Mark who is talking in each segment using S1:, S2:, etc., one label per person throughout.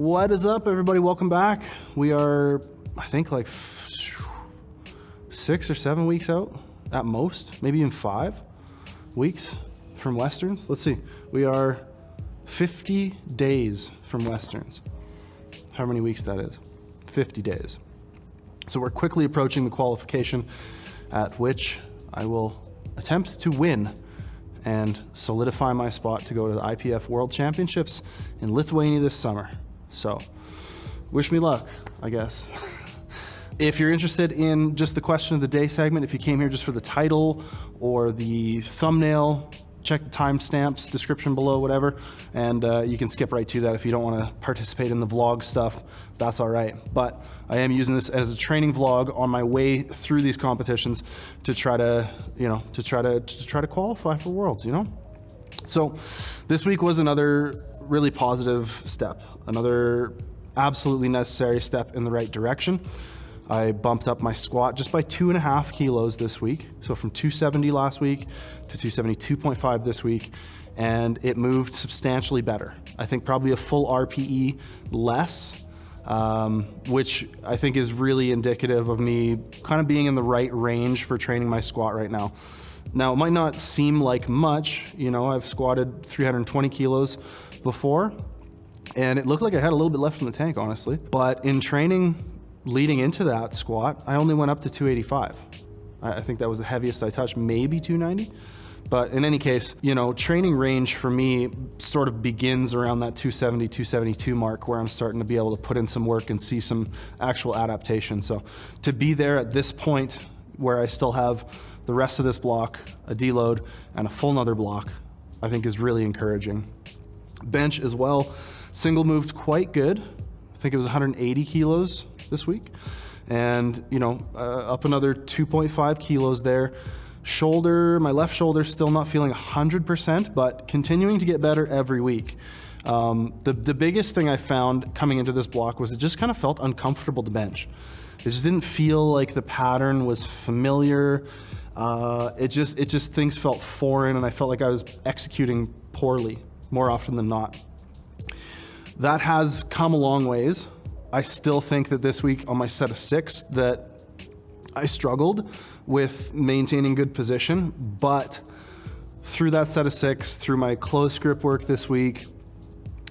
S1: What is up, everybody? Welcome back. We are, I think, like 6 or 7 weeks out at most, maybe even 5 weeks from Westerns. Let's see. We are 50 days from Westerns. How many weeks that is? 50 days. So we're quickly approaching the qualification at which I will attempt to win and solidify my spot to go to the IPF World Championships in Lithuania this summer. So wish me luck, I guess. If you're interested in just the question of the day segment, if you came here just for the title or the thumbnail, check the timestamps, description below, whatever, and you can skip right to that if you don't want to participate in the vlog stuff. That's all right. But I am using this as a training vlog on my way through these competitions to try to, to try to qualify for Worlds, So this week was another really positive step, another absolutely necessary step in the right direction. I bumped up my squat just by 2.5 kilos this week. So from 270 last week to 272.5 this week, and it moved substantially better. I think probably a full RPE less, which I think is really indicative of me kind of being in the right range for training my squat right now. Now, it might not seem like much, I've squatted 320 kilos before, and it looked like I had a little bit left in the tank, honestly. But in training leading into that squat, I only went up to 285. I think that was the heaviest I touched, maybe 290. But in any case, training range for me sort of begins around that 270, 272 mark, where I'm starting to be able to put in some work and see some actual adaptation. So to be there at this point where I still have the rest of this block, a deload, and a full nother block, I think is really encouraging. Bench as well, single moved quite good. I think it was 180 kilos this week, and up another 2.5 kilos there. Shoulder, my left shoulder, still not feeling 100%, but continuing to get better every week. The biggest thing I found coming into this block was it just kind of felt uncomfortable to bench. It just didn't feel like the pattern was familiar. It just things felt foreign, and I felt like I was executing poorly more often than not. That has come a long ways. I still think that this week on my set of 6 that I struggled with maintaining good position, but through that set of 6, through my close grip work this week,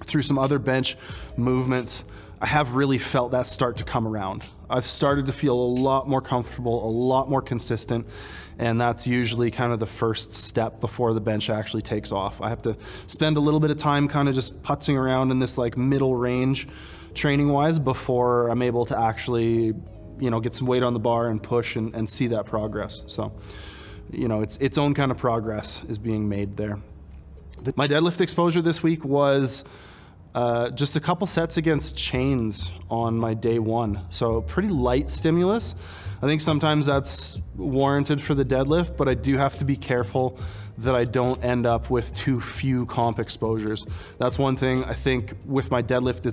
S1: through some other bench movements, I have really felt that start to come around. I've started to feel a lot more comfortable, a lot more consistent, and that's usually kind of the first step before the bench actually takes off. I have to spend a little bit of time kind of just putzing around in this like middle range training wise before I'm able to actually, get some weight on the bar and push and see that progress. So, its own kind of progress is being made there. My deadlift exposure this week was just a couple sets against chains on my day 1. So pretty light stimulus. I think sometimes that's warranted for the deadlift, but I do have to be careful that I don't end up with too few comp exposures. That's one thing I think with my deadlift,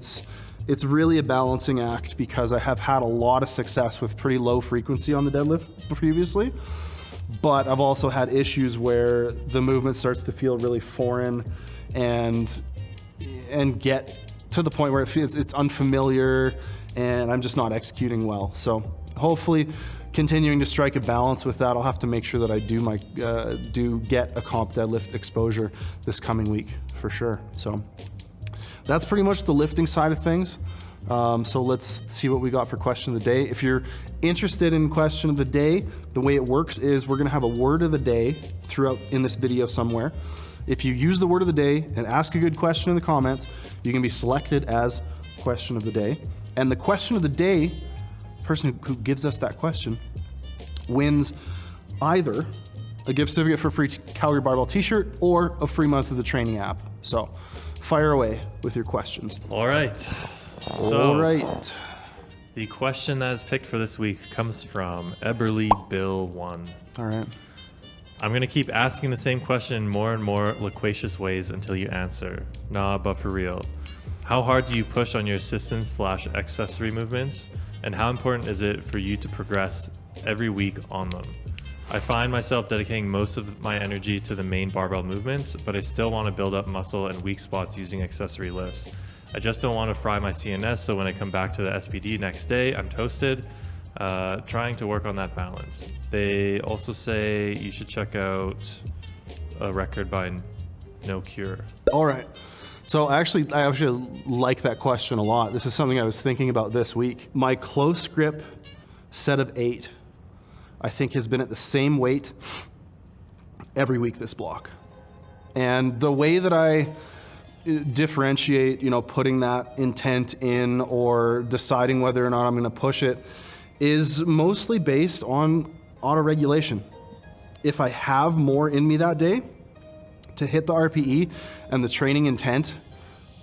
S1: it's really a balancing act, because I have had a lot of success with pretty low frequency on the deadlift previously, but I've also had issues where the movement starts to feel really foreign and get to the point where it feels it's unfamiliar and I'm just not executing well. So hopefully continuing to strike a balance with that. I'll have to make sure that I do get a comp deadlift exposure this coming week for sure. So that's pretty much the lifting side of things. So let's see what we got for question of the day. If you're interested in question of the day, the way it works is we're gonna have a word of the day throughout in this video somewhere. If you use the word of the day and ask a good question in the comments, you can be selected as question of the day. And the question of the day, the person who gives us that question, wins either a gift certificate for a free Calgary Barbell t-shirt or a free month of the training app. So fire away with your questions.
S2: All right. The question that is picked for this week comes from Eberly Bill 1.
S1: All right.
S2: I'm going to keep asking the same question in more and more loquacious ways until you answer. Nah, but for real. How hard do you push on your assistance/accessory movements? And how important is it for you to progress every week on them? I find myself dedicating most of my energy to the main barbell movements, but I still want to build up muscle and weak spots using accessory lifts. I just don't want to fry my CNS, so when I come back to the SPD next day, I'm toasted. Trying to work on that balance. They also say you should check out a record by No Cure.
S1: All right. So I actually like that question a lot. This is something I was thinking about this week. My close grip set of 8, I think, has been at the same weight every week this block. And the way that I differentiate, putting that intent in or deciding whether or not I'm going to push it is mostly based on auto-regulation. If I have more in me that day to hit the RPE and the training intent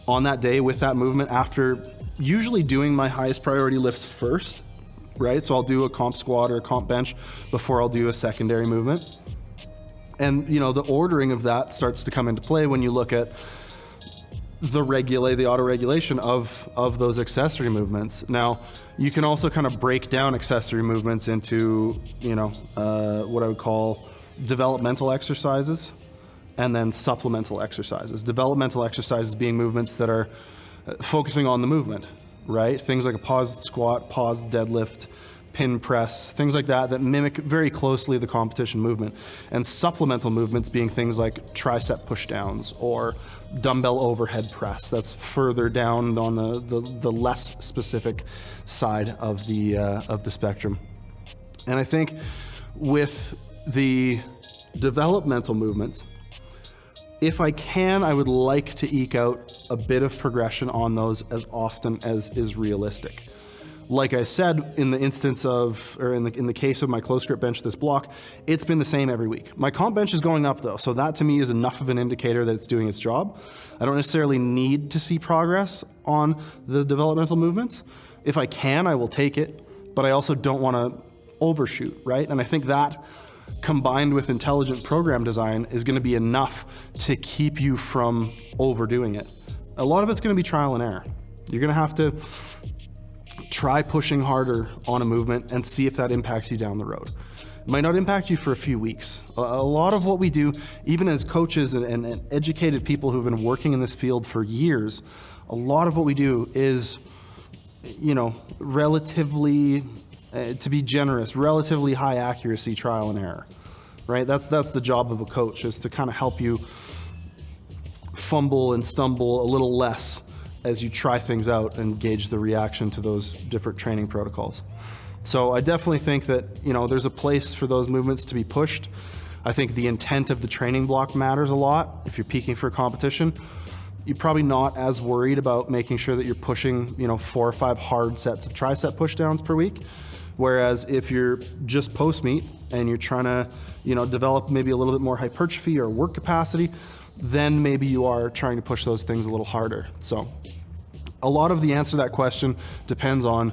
S1: on that day with that movement, after usually doing my highest priority lifts first, right? So I'll do a comp squat or a comp bench before I'll do a secondary movement. And the ordering of that starts to come into play when you look at the auto-regulation of those accessory movements. Now, you can also kind of break down accessory movements into, what I would call developmental exercises and then supplemental exercises. Developmental exercises being movements that are focusing on the movement, right? Things like a paused squat, paused deadlift, pin press, things like that mimic very closely the competition movement. And supplemental movements being things like tricep push downs or dumbbell overhead press. That's further down on the less specific side of the spectrum. And I think with the developmental movements, if I can, I would like to eke out a bit of progression on those as often as is realistic. Like I said, in the instance of, or in the case of my close grip bench this block, it's been the same every week. My comp bench is going up though, so that to me is enough of an indicator that it's doing its job. I don't necessarily need to see progress on the developmental movements. If I can, I will take it, but I also don't want to overshoot, right? And I think that combined with intelligent program design is going to be enough to keep you from overdoing it. A lot of it's going to be trial and error. You're going to have to try pushing harder on a movement and see if that impacts you down the road. It might not impact you for a few weeks. A lot of what we do, even as coaches and educated people who've been working in this field for years, a lot of what we do is, relatively, to be generous, relatively high accuracy trial and error, right? That's the job of a coach, is to kind of help you fumble and stumble a little less as you try things out and gauge the reaction to those different training protocols. So I definitely think that, there's a place for those movements to be pushed. I think the intent of the training block matters a lot. If you're peaking for a competition, you're probably not as worried about making sure that you're pushing, 4 or 5 hard sets of tricep push downs per week. Whereas if you're just post meet and you're trying to, develop maybe a little bit more hypertrophy or work capacity, then maybe you are trying to push those things a little harder. So a lot of the answer to that question depends on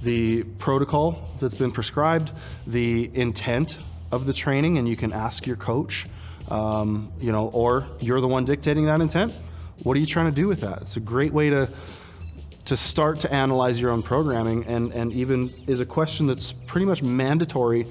S1: the protocol that's been prescribed, the intent of the training, and you can ask your coach, or you're the one dictating that intent. What are you trying to do with that? It's a great way to start to analyze your own programming, and even is a question that's pretty much mandatory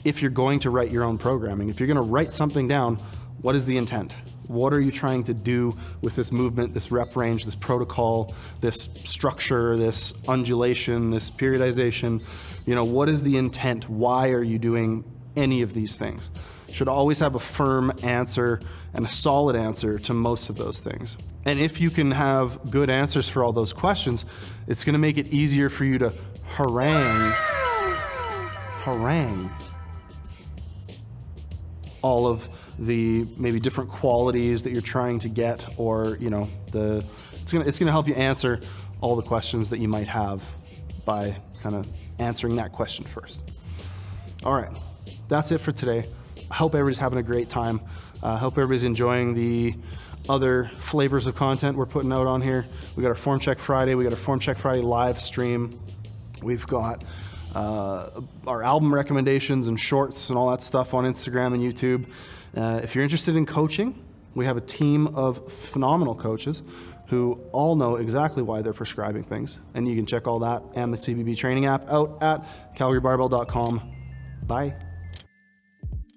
S1: if you're going to write your own programming. If you're going to write something down, what is the intent? What are you trying to do with this movement, this rep range, this protocol, this structure, this undulation, this periodization? What is the intent? Why are you doing any of these things? You should always have a firm answer and a solid answer to most of those things. And if you can have good answers for all those questions, it's going to make it easier for you to harangue all of the maybe different qualities that you're trying to get, or it's gonna help you answer all the questions that you might have by kind of answering that question first. All right, that's it for today. I hope everybody's having a great time. I hope everybody's enjoying the other flavors of content we're putting out on here. We got our Form Check Friday. We got our Form Check Friday live stream. We've got our album recommendations and shorts and all that stuff on Instagram and YouTube. If you're interested in coaching, we have a team of phenomenal coaches who all know exactly why they're prescribing things. And you can check all that and the CBB training app out at calgarybarbell.com. Bye.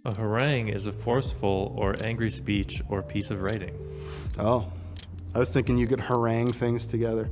S2: A harangue is a forceful or angry speech or piece of writing.
S1: Oh, I was thinking you could harangue things together.